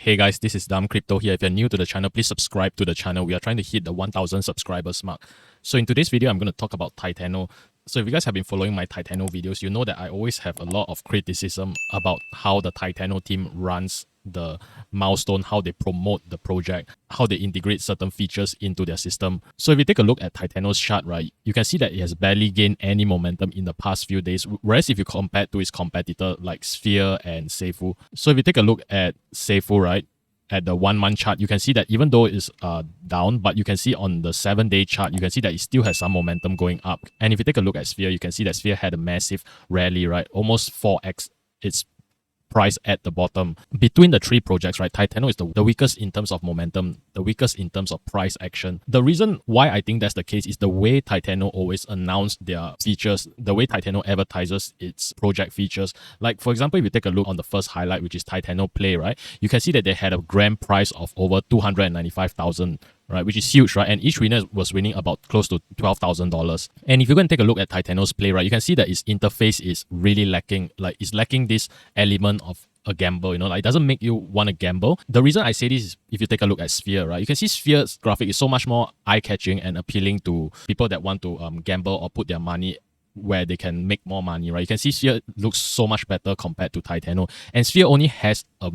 Hey guys, this is Dam Crypto here. If you're new to the channel, please subscribe to the channel. We are trying to hit the 1000 subscribers mark. So in today's video, I'm going to talk about TITANO. So if you guys have been following my TITANO videos, you know that I always have a lot of criticism about how the TITANO team runs the milestone, how they promote the project, how they integrate certain features into their system. So if you take a look at TITANO's chart, right, you can see that it has barely gained any momentum in the past few days, whereas if you compare to its competitor like Sphere and Safuu. So if you take a look at Safuu, right, at the 1 month chart, you can see that even though it's down, but you can see on the 7-day chart, you can see that it still has some momentum going up. And if you take a look at Sphere, you can see that Sphere had a massive rally, right? Almost 4x its price at the bottom. Between the three projects, right, TITANO is the weakest in terms of momentum, the weakest in terms of price action. The reason why I think that's the case is the way TITANO always announce their features, the way TITANO advertises its project features. Like, for example, if you take a look on the first highlight, which is TITANO Play, right, you can see that they had a grand prize of over 295,000, right, which is huge, right? And each winner was winning about close to $12,000. And if you go and take a look at TITANO's Play, right, you can see that its interface is really lacking. Like, it's lacking this element of a gamble, you know, like it doesn't make you want to gamble. The reason I say this is if you take a look at Sphere, right, you can see Sphere's graphic is so much more eye-catching and appealing to people that want to gamble or put their money where they can make more money, right? You can see Sphere looks so much better compared to TITANO, and Sphere only has a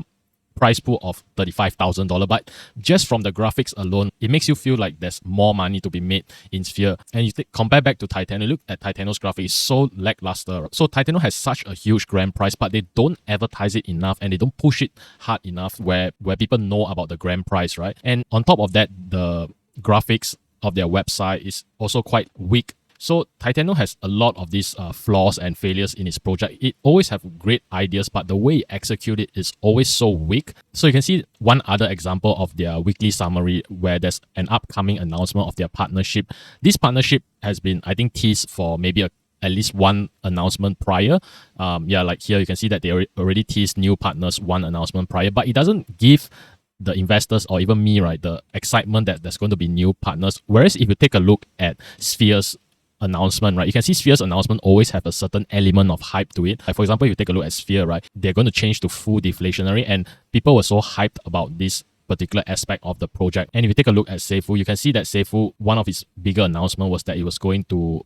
price pool of $35,000, but just from the graphics alone, it makes you feel like there's more money to be made in Sphere. And you compare back to TITANO, look at TITANO's graphic, it's so lackluster. So TITANO has such a huge grand prize, but they don't advertise it enough and they don't push it hard enough where people know about the grand prize, right? And on top of that, the graphics of their website is also quite weak. So TITANO has a lot of these flaws and failures in its project. It always have great ideas, but the way it execute it is always so weak. So you can see one other example of their weekly summary where there's an upcoming announcement of their partnership. This partnership has been, I think, teased for maybe at least one announcement prior. Like here you can see that they already teased new partners one announcement prior, but it doesn't give the investors or even me, right, the excitement that there's going to be new partners. Whereas if you take a look at Sphere's announcement, right, you can see Sphere's announcement always have a certain element of hype to it. Like, for example, if you take a look at Sphere, right, they're going to change to full deflationary, and people were so hyped about this particular aspect of the project. And if you take a look at Safuu, you can see that Safuu, one of its bigger announcement was that it was going to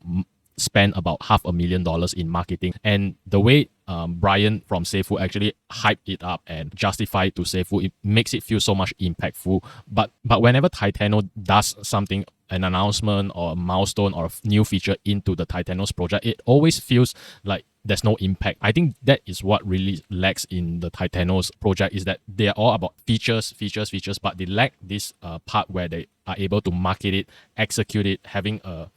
spend about $500,000 in marketing. And the way Brian from Safuu actually hyped it up and justified it to Safuu, it makes it feel so much impactful. But whenever TITANO does something, an announcement or a milestone or a new feature into the TITANO's project, it always feels like there's no impact. I think that is what really lacks in the TITANO's project, is that they are all about features, but they lack this part where they are able to market it, execute it, having a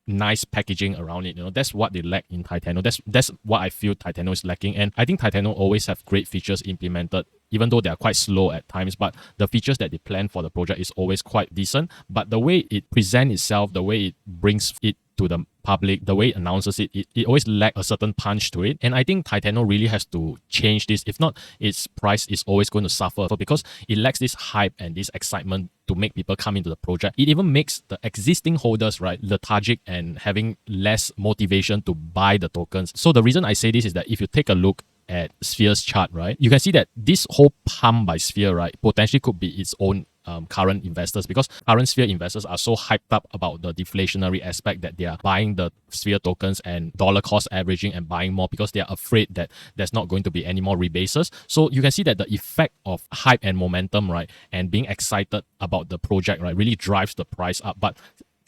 nice packaging around it. You know, that's what they lack in TITANO. That's what I feel TITANO is lacking. And I think TITANO always have great features implemented, even though they are quite slow at times, but the features that they plan for the project is always quite decent. But the way it presents itself, the way it brings it to the public, the way it announces it, it always lacks a certain punch to it. And I think TITANO really has to change this. If not, its price is always going to suffer because it lacks this hype and this excitement to make people come into the project. It even makes the existing holders, right, lethargic and having less motivation to buy the tokens. So the reason I say this is that if you take a look at Sphere's chart, right, you can see that this whole pump by Sphere, right, potentially could be its own current investors, because current Sphere investors are so hyped up about the deflationary aspect that they are buying the Sphere tokens and dollar cost averaging and buying more because they are afraid that there's not going to be any more rebases. So you can see that the effect of hype and momentum, right, and being excited about the project, right, really drives the price up. But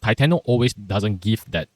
TITANO always doesn't give that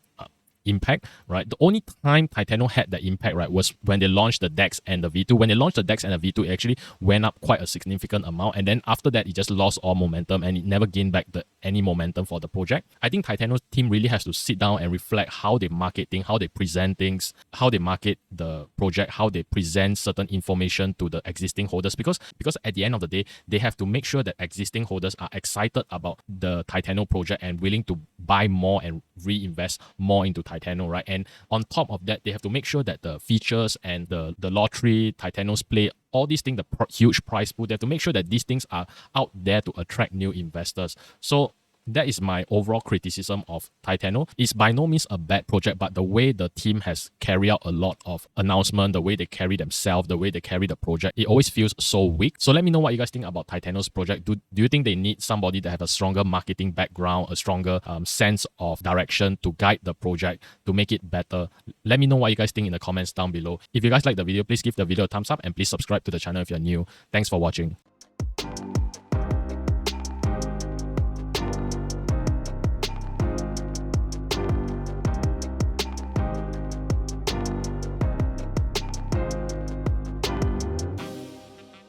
impact, right? The only time TITANO had that impact, right, was when they launched the DEX and the V2. When they launched the DEX and the V2, it actually went up quite a significant amount, and then after that, it just lost all momentum and it never gained back any momentum for the project. I think TITANO's team really has to sit down and reflect how they market things, how they present things, how they market the project, how they present certain information to the existing holders, because at the end of the day, they have to make sure that existing holders are excited about the TITANO project and willing to buy more and reinvest more into TITANO, right? And on top of that, they have to make sure that the features and the lottery, TITANO's Play, all these things, the huge prize pool, they have to make sure that these things are out there to attract new investors. So That is my overall criticism of TITANO. It's by no means a bad project, but the way the team has carried out a lot of announcement, the way they carry themselves, the way they carry the project, it always feels so weak. So let me know what you guys think about TITANO's project. Do you think they need somebody that have a stronger marketing background, a stronger sense of direction to guide the project, to make it better? Let me know what you guys think in the comments down below. If you guys like the video, please give the video a thumbs up and please subscribe to the channel if you're new. Thanks for watching.